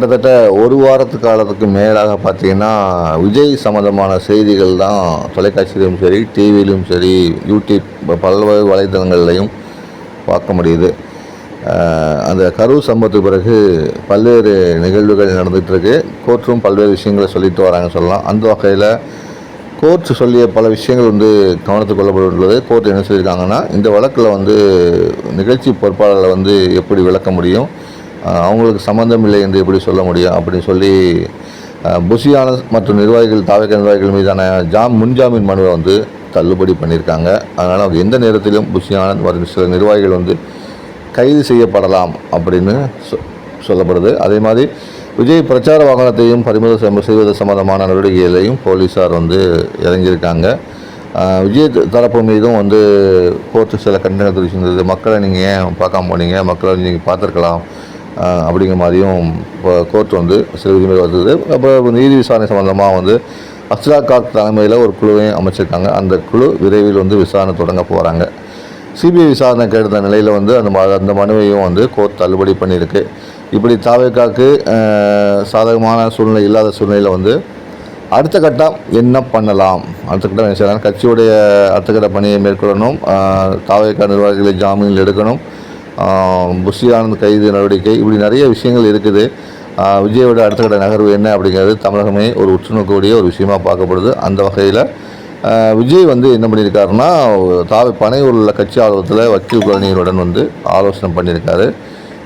கிட்டத்தட்ட ஒரு வாரத்து காலத்துக்கு மேலாக பார்த்தீங்கன்னா விஜய் சம்மந்தமான செய்திகள் தான் தொலைக்காட்சியிலும் சரி, டிவியிலும் சரி, யூடியூப் பல்வேறு வலைத்தளங்கள்லையும் பார்க்க முடியுது. அந்த கரூர் சம்பவத்துக்கு பிறகு பல்வேறு நிகழ்வுகள் நடந்துகிட்ருக்கு. கோர்ட்டும் பல்வேறு விஷயங்களை சொல்லிட்டு வராங்க சொல்லலாம். அந்த வகையில் கோர்ட் சொல்லிய பல விஷயங்கள் கவனத்துக்கு கொள்ளப்பட்டுள்ளது. கோர்ட் என்ன சொல்லியிருக்காங்கன்னா, இந்த வழக்கில் நிகழ்ச்சி பொறுப்பாளர்களை எப்படி விளக்க முடியும், அவங்களுக்கு சம்மந்தம் இல்லை என்று எப்படி சொல்ல முடியும் அப்படின்னு சொல்லி புஷி ஆனந்த் மற்றும் நிர்வாகிகள், தாவேகா நிர்வாகிகள் மீதான முன்ஜாமீன் மனுவை தள்ளுபடி பண்ணியிருக்காங்க. அதனால் அவங்க எந்த நேரத்திலும் புஷி ஆனந்த் மற்றும் சில நிர்வாகிகள் கைது செய்யப்படலாம் அப்படின்னு சொல்லப்படுது. அதே மாதிரி விஜய் பிரச்சார வாகனத்தையும் பறிமுதல் செய்வது சம்பந்தமான நடவடிக்கைகளையும் போலீஸார் இறங்கியிருக்காங்க. விஜய் தரப்பு மீதும் கோர்ட்டு சில கண்டனம் தெரிவிச்சிருந்தது. மக்களை நீங்கள் ஏன் பார்க்காம போனீங்க, மக்களை நீங்கள் பார்த்துருக்கலாம் அப்படிங்கிற மாதிரியும் இப்போ கோர்ட் சில விதிமுறை வருது. அப்புறம் நீதி விசாரணை சம்மந்தமாக அஸ்ரா காக் தலைமையில் ஒரு குழுவையும் அமைச்சிருக்காங்க. அந்த குழு விரைவில் விசாரணை தொடங்க போகிறாங்க. சிபிஐ விசாரணை கேட்ட நிலையில் அந்த மனுவையும் கோர்ட் தள்ளுபடி பண்ணியிருக்கு. இப்படி தாவேகாக்கு சாதகமான சூழ்நிலை இல்லாத சூழ்நிலையில் அடுத்த கட்டம் என்ன பண்ணலாம், அடுத்த கட்டம் என்ன செய்யலாம், கட்சியுடைய அடுத்த கட்ட பணியை மேற்கொள்ளணும், தாவேகா நிர்வாகிகளை ஜாமீனில் எடுக்கணும், புஷி ஆனந்த் கைது நடவடிக்கை, இப்படி நிறைய விஷயங்கள் இருக்குது. விஜயோட அடுத்த கட்ட நகர்வு என்ன அப்படிங்கிறது தமிழகமே ஒரு உற்றுநோக்கக்கூடிய ஒரு விஷயமாக பார்க்கப்படுது. அந்த வகையில் விஜய் என்ன பண்ணியிருக்காருன்னா, பனையூரில் உள்ள கட்சி ஆர்வத்தில் வக்கீல் அணியினுடன் ஆலோசனை பண்ணியிருக்காரு.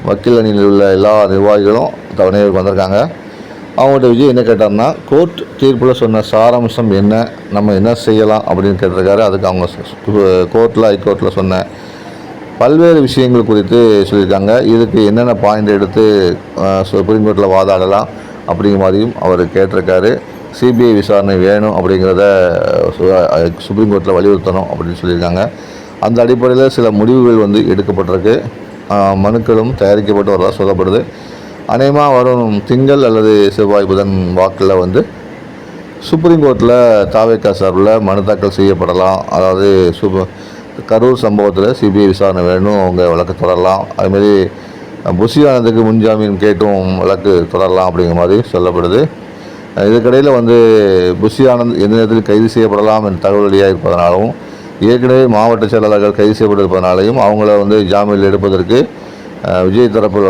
வக்கீல் அணியில் உள்ள எல்லா நிர்வாகிகளும் பனையூருக்கு வந்திருக்காங்க. அவங்கள்ட்ட விஜய் என்ன கேட்டார்னா, கோர்ட் தீர்ப்பில் சொன்ன சாராம்சம் என்ன, நம்ம என்ன செய்யலாம் அப்படின்னு கேட்டிருக்காரு. அதுக்கு அவங்க ஹைகோர்ட்டில் சொன்ன பல்வேறு விஷயங்கள் குறித்து சொல்லியிருக்காங்க. இதுக்கு என்னென்ன பாயிண்ட் எடுத்து சுப்ரீம் கோர்ட்டில் வாதாடலாம் அப்படிங்கிற மாதிரியும் அவர் கேட்டிருக்காரு. சிபிஐ விசாரணை வேணும் அப்படிங்கிறத சுப்ரீம் கோர்ட்டில் வலியுறுத்தணும் அப்படின்னு சொல்லியிருக்காங்க. அந்த அடிப்படையில் சில முடிவுகள் எடுக்கப்பட்டிருக்கு. மனுக்களும் தயாரிக்கப்பட்டு வரதாக சொல்லப்படுது. அநேகமாக வரும் திங்கள் அல்லது செவ்வாய் புதன் வாக்கில் சுப்ரீம் கோர்ட்டில் தாவேகா சார்பில் மனு தாக்கல் செய்யப்படலாம். அதாவது கரூர் சம்பவத்தில் சிபிஐ விசாரணை வேணும், அவங்க வழக்கு தொடரலாம். அதுமாரி புஷி ஆனந்துக்கு முன்ஜாமீன் கேட்டும் வழக்கு தொடரலாம் அப்படிங்கிற மாதிரி சொல்லப்படுது. இதுக்கிடையில் புஷி ஆனந்த் எந்த நேரத்தில் கைது செய்யப்படலாம் என்ற தகவல் வெளியாக இருப்பதனாலும், ஏற்கனவே மாவட்ட செயலாளர்கள் கைது செய்யப்பட்டிருப்பதனாலையும் அவங்கள ஜாமீனில் எடுப்பதற்கு விஜய் தரப்பில்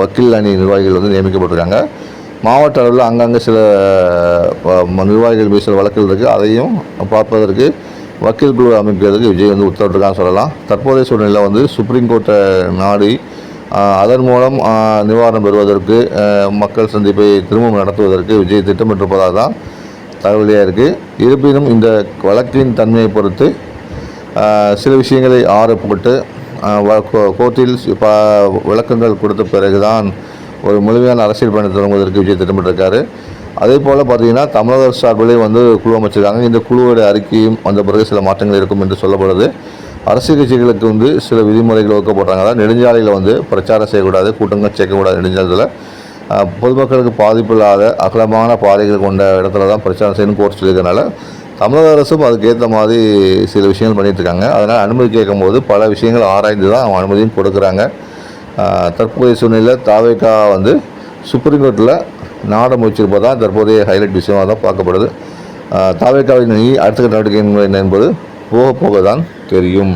வக்கீல் அணி நிர்வாகிகள் நியமிக்கப்பட்டிருக்காங்க. மாவட்ட அளவில் அங்கங்கே சில நிர்வாகிகள் மீது சில வழக்குகள் இருக்குது. அதையும் பார்ப்பதற்கு வக்கீல் குழு அமைக்கிறதுக்கு விஜய் உத்தரவிட்டிருக்கான்னு சொல்லலாம். தற்போதைய சூழ்நிலையில் சுப்ரீம் கோர்ட்டை நாடி அதன் மூலம் நிவாரணம் பெறுவதற்கு, மக்கள் சந்திப்பை திரும்பவும் நடத்துவதற்கு விஜய் திட்டமிட்டிருப்பதாக தான் தகவலியாக இருக்குது. இருப்பினும் இந்த வழக்கின் தன்மையை பொறுத்து சில விஷயங்களை ஆறப்பட்டு கோர்ட்டில் விளக்கங்கள் கொடுத்த பிறகுதான் ஒரு முழுமையான அரசியல் பயணத்தை தொடங்குவதற்கு விஜய் திட்டமிட்டிருக்காரு. அதே போல் பார்த்திங்கன்னா தமிழக அரசு சார்பிலே குழு அமைச்சிருக்காங்க. இந்த குழுவோட அறிக்கையும் வந்த பிறகு சில மாற்றங்கள் இருக்கும் என்று சொல்லப்படுது. அரசியல் கட்சிகளுக்கு சில விதிமுறைகள் வகுக்கப்படுறாங்க. அதாவது நெடுஞ்சாலையில் பிரச்சாரம் செய்யக்கூடாது, கூட்டங்கள் சேர்க்கக்கூடாது. நெடுஞ்சாலையில் பொதுமக்களுக்கு பாதிப்பு இல்லாத அகலமான பாதைகள் கொண்ட இடத்துல தான் பிரச்சாரம் செய்யணும் கோர்ட் சொல்லியிருக்கனால தமிழக அரசும் அதுக்கேற்ற மாதிரி சில விஷயங்கள் பண்ணிகிட்ருக்காங்க. அதனால் அனுமதி கேட்கும்போது பல விஷயங்கள் ஆராய்ந்து தான் அவங்க அனுமதியும் கொடுக்குறாங்க. தற்போதைய சூழ்நிலையில் தாவேகா சுப்ரீம் கோர்ட்டில் நாட முயற்சிருப்பதான் தற்போதைய ஹைலைட் விஷயமாக தான் பார்க்கப்படுது. தாவேகாவின் அடுத்த கட்ட நடவடிக்கை என்ன என்பது போக தான் தெரியும்.